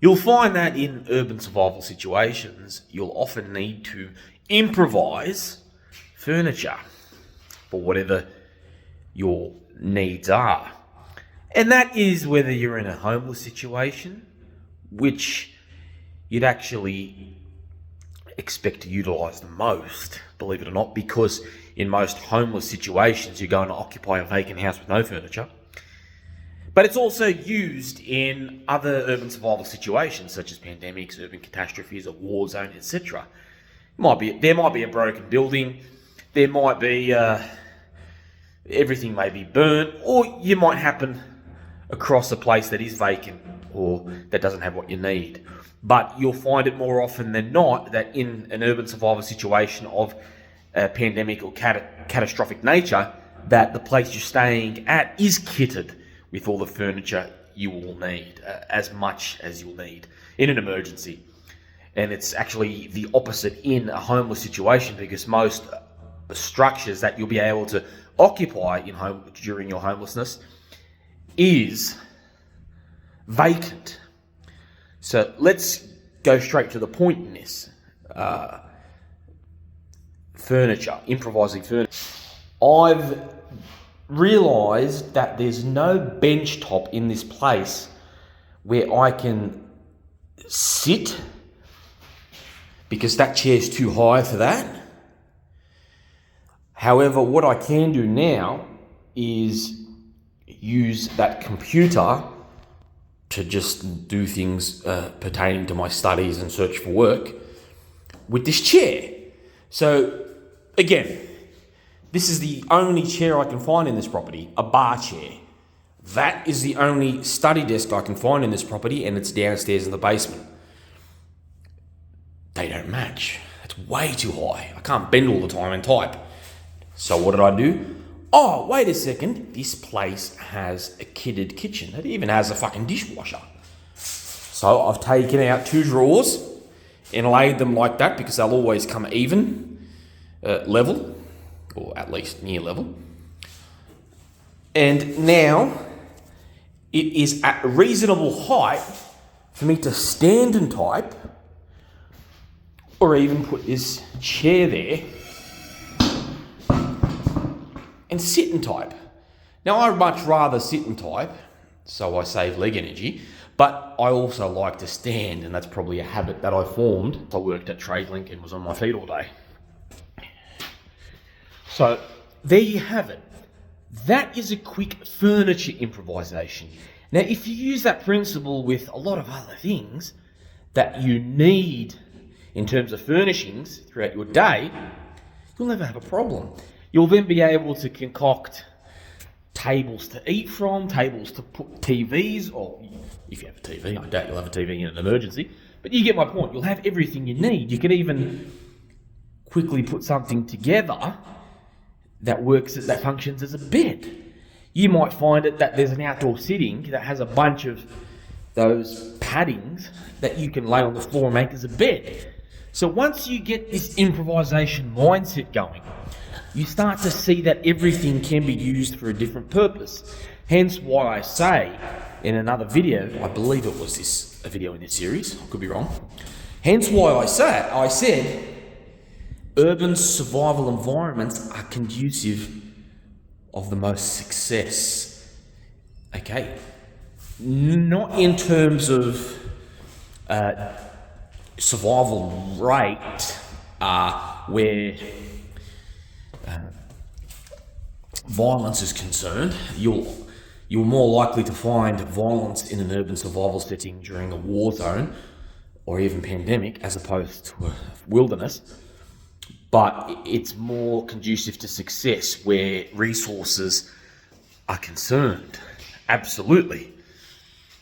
You'll find that in urban survival situations, you'll often need to improvise furniture for whatever your needs are. And that is whether you're in a homeless situation, which you'd actually expect to utilise the most, believe it or not, because in most homeless situations, you're going to occupy a vacant house with no furniture. But it's also used in other urban survival situations, such as pandemics, urban catastrophes, a war zone, etc. There might be a broken building, there might be everything may be burnt, or you might happen across a place that is vacant or that doesn't have what you need. But you'll find it more often than not that in an urban survival situation of a pandemic or catastrophic nature, that the place you're staying at is kitted with all the furniture you will need, as much as you'll need in an emergency. And it's actually the opposite in a homeless situation, because most structures that you'll be able to occupy during your homelessness is vacant. So let's go straight to the point in this. Furniture, improvising furniture. I've realised that there's no bench top in this place where I can sit, because that chair's too high for that. However, what I can do now is use that computer to just do things pertaining to my studies and search for work with this chair. So again, this is the only chair I can find in this property, a bar chair. That is the only study desk I can find in this property, and it's downstairs in the basement. They don't match. It's way too high. I can't bend all the time and type. So what did I do? Oh, wait a second. This place has a kitted kitchen. It even has a fucking dishwasher. So I've taken out 2 drawers and laid them like that, because they'll always come even, level, or at least near level. And now it is at a reasonable height for me to stand and type, or even put this chair there and sit and type. Now, I'd much rather sit and type, so I save leg energy, but I also like to stand, and that's probably a habit that I formed. I worked at TradeLink and was on my feet all day. So there you have it. That is a quick furniture improvisation. Now, if you use that principle with a lot of other things that you need in terms of furnishings throughout your day, you'll never have a problem. You'll then be able to concoct tables to eat from, tables to put TVs, or if you have a TV, I doubt you'll have a TV in an emergency, but you get my point. You'll have everything you need. You can even quickly put something together that functions as a bed. You might find it that there's an outdoor sitting that has a bunch of those paddings that you can lay on the floor and make as a bed. So once you get this improvisation mindset going, you start to see that everything can be used for a different purpose. Hence why I say in another video, I believe it was a video in this series, I could be wrong. Hence why I said urban survival environments are conducive of the most success. Okay, not in terms of survival rate, where violence is concerned. You're more likely to find violence in an urban survival setting during a war zone or even pandemic, as opposed to a wilderness. But it's more conducive to success where resources are concerned. Absolutely.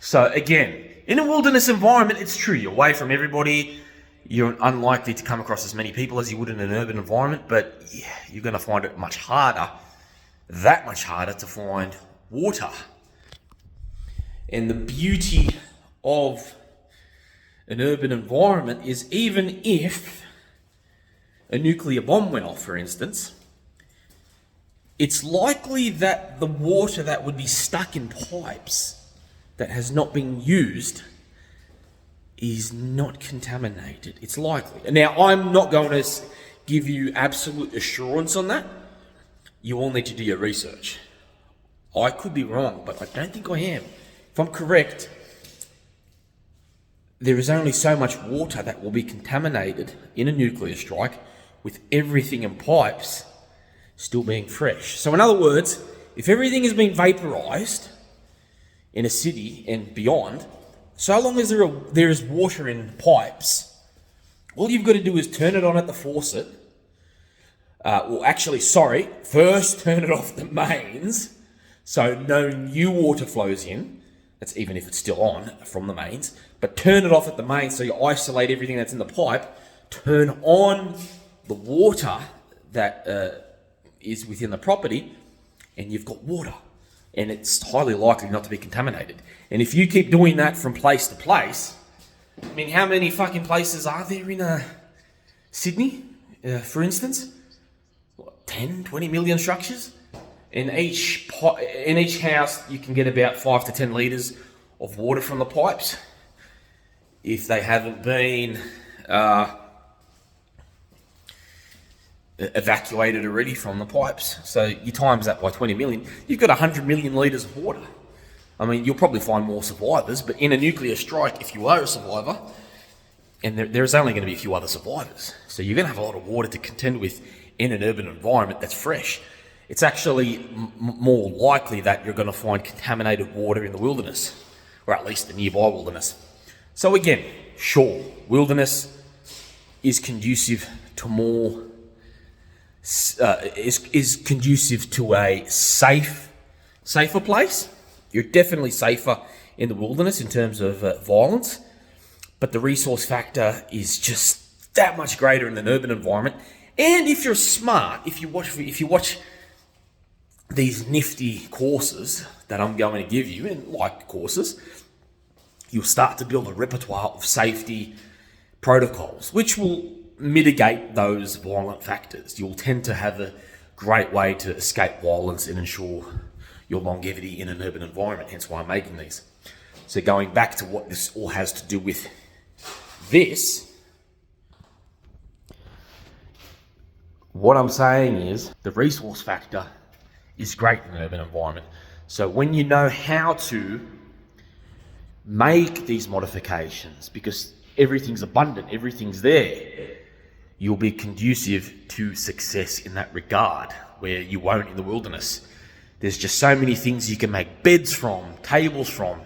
So again, in a wilderness environment, it's true, you're away from everybody. You're unlikely to come across as many people as you would in an urban environment, but yeah, you're going to find it that much harder to find water. And the beauty of an urban environment is, even if a nuclear bomb went off, for instance, it's likely that the water that would be stuck in pipes that has not been used is not contaminated. It's likely. Now, I'm not going to give you absolute assurance on that. You all need to do your research. I could be wrong, but I don't think I am. If I'm correct, there is only so much water that will be contaminated in a nuclear strike, with everything in pipes still being fresh. So in other words, if everything has been vaporized in a city and beyond, so long as there is water in pipes, all you've got to do is turn it on at the faucet. First turn it off the mains so no new water flows in. That's even if it's still on from the mains. But turn it off at the mains so you isolate everything that's in the pipe. Turn on the water that is within the property, and you've got water. And it's highly likely not to be contaminated. And if you keep doing that from place to place, I mean, how many fucking places are there in Sydney, for instance? 10, 20 million structures? In each house, you can get about 5 to 10 litres of water from the pipes. If they haven't been evacuated already from the pipes. So you times that by 20 million, you've got 100 million litres of water. I mean, you'll probably find more survivors, but in a nuclear strike, if you are a survivor, and there's only going to be a few other survivors, so you're going to have a lot of water to contend with in an urban environment that's fresh. It's actually more likely that you're going to find contaminated water in the wilderness, or at least the nearby wilderness. So again, sure, wilderness is conducive to more, is conducive to a safer place. You're definitely safer in the wilderness in terms of violence, but the resource factor is just that much greater in an urban environment. And if you're smart, if you watch these nifty courses that I'm going to give you, and like courses, you'll start to build a repertoire of safety protocols, which will mitigate those violent factors. You'll tend to have a great way to escape violence and ensure your longevity in an urban environment, hence why I'm making these. So going back to what this all has to do with this, what I'm saying is the resource factor is great in an urban environment. So when you know how to make these modifications, because everything's abundant, everything's there, you'll be conducive to success in that regard, where you won't in the wilderness. There's just so many things you can make beds from, tables from.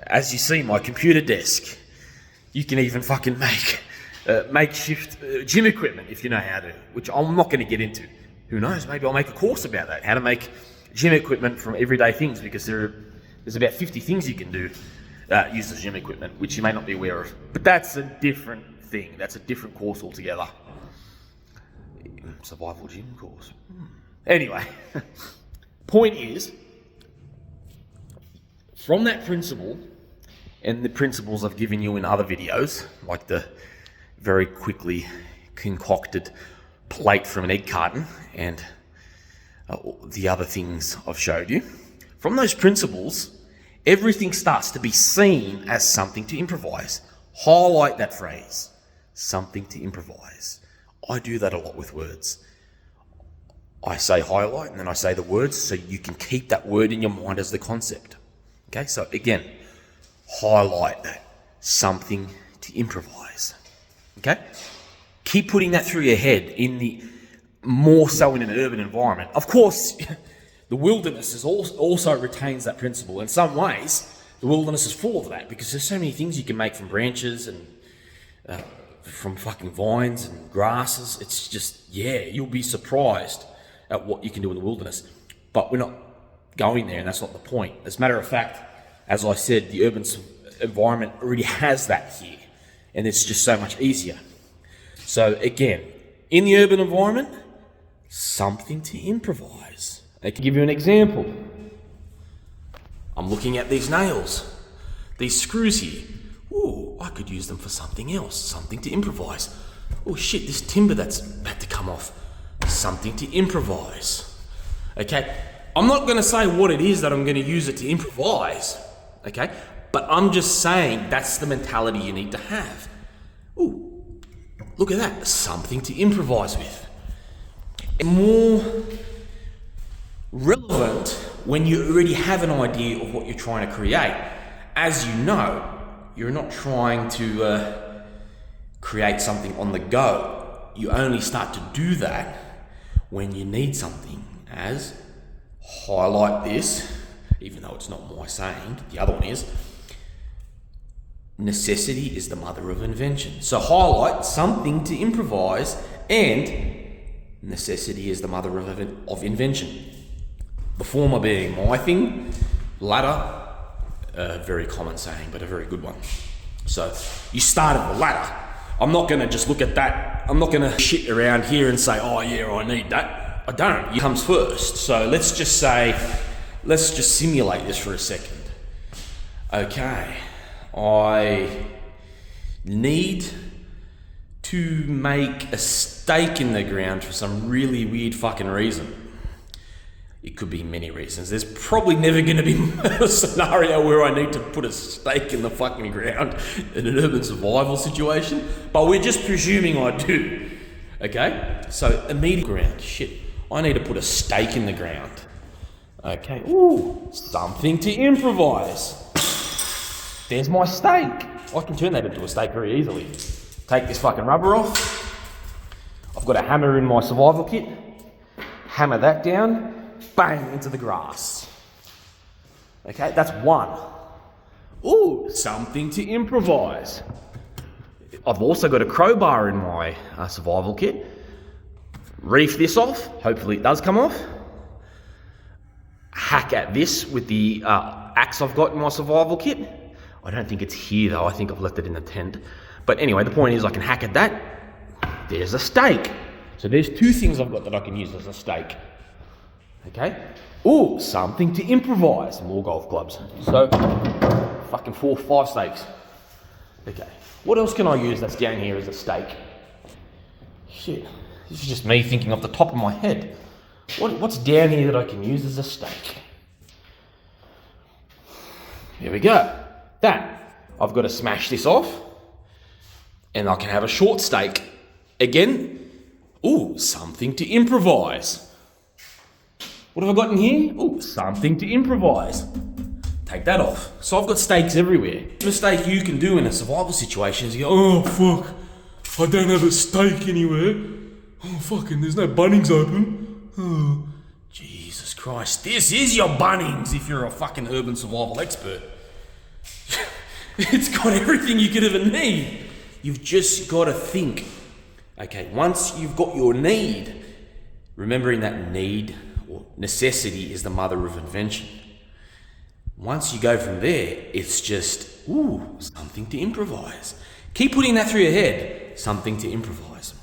As you see, my computer desk. You can even fucking make makeshift gym equipment if you know how to, which I'm not going to get into. Who knows, maybe I'll make a course about that, how to make gym equipment from everyday things, because there's about 50 things you can do use as gym equipment, which you may not be aware of. But that's a different thing. That's a different course altogether. Survival gym course. Anyway, point is, from that principle, and the principles I've given you in other videos, like the very quickly concocted plate from an egg carton and the other things I've showed you, from those principles, everything starts to be seen as something to improvise. Highlight that phrase, something to improvise. I do that a lot with words. I say highlight and then I say the words so you can keep that word in your mind as the concept. Okay, so again, highlight that, something to improvise. Okay, keep putting that through your head more so in an urban environment. Of course, the wilderness also retains that principle. In some ways, the wilderness is full of that, because there's so many things you can make from branches and from fucking vines and grasses. It's just, you'll be surprised at what you can do in the wilderness. But we're not going there, and that's not the point. As a matter of fact, as I said, the urban environment already has that here, and it's just so much easier. So again, in the urban environment, something to improvise. I can give you an example. I'm looking at these nails, these screws here. Ooh, I could use them for something else, something to improvise. Oh shit, this timber that's about to come off, something to improvise. Okay, I'm not going to say what it is that I'm going to use it to improvise. Okay, But I'm just saying that's the mentality you need to have. Ooh, look at that, something to improvise with. More relevant when you already have an idea of what you're trying to create. As you know, you're not trying to create something on the go. You only start to do that when you need something, as highlight this, even though it's not my saying, the other one is, necessity is the mother of invention. So highlight something to improvise, and necessity is the mother of invention. The former being my thing, latter, a very common saying, but a very good one. So you start at the ladder. I'm not going to just look at that. I'm not going to shit around here and say, oh yeah, I need that. I don't. It comes first. So let's just simulate this for a second. Okay, I need to make a stake in the ground for some really weird fucking reason. It could be many reasons. There's probably never going to be a scenario where I need to put a stake in the fucking ground in an urban survival situation, but we're just presuming I do. Okay? So immediate ground. Shit. I need to put a stake in the ground. Okay. Ooh, something to improvise. There's my stake. I can turn that into a stake very easily. Take this fucking rubber off. I've got a hammer in my survival kit. Hammer that down. Bang, into the grass. Okay, that's one. Ooh, something to improvise. I've also got a crowbar in my survival kit. Reef this off. Hopefully it does come off. Hack at this with the axe I've got in my survival kit. I don't think it's here though. I think I've left it in the tent. But anyway, the point is I can hack at that. There's a stake. So there's two things I've got that I can use as a stake. Okay? Ooh, something to improvise. More golf clubs. So, fucking 4 or 5 stakes. Okay. What else can I use that's down here as a stake? Shit. This is just me thinking off the top of my head. What's down here that I can use as a stake? Here we go. That. I've got to smash this off. And I can have a short stake. Again. Ooh, something to improvise. What have I got in here? Oh, something to improvise. Take that off. So I've got stakes everywhere. The mistake you can do in a survival situation is you go, oh fuck, I don't have a stake anywhere. Oh fucking, there's no Bunnings open. Oh, Jesus Christ. This is your Bunnings if you're a fucking urban survival expert. It's got everything you could ever need. You've just got to think. Okay, once you've got your need, remembering that need, necessity is the mother of invention. Once you go from there, it's just, ooh, something to improvise. Keep putting that through your head, something to improvise.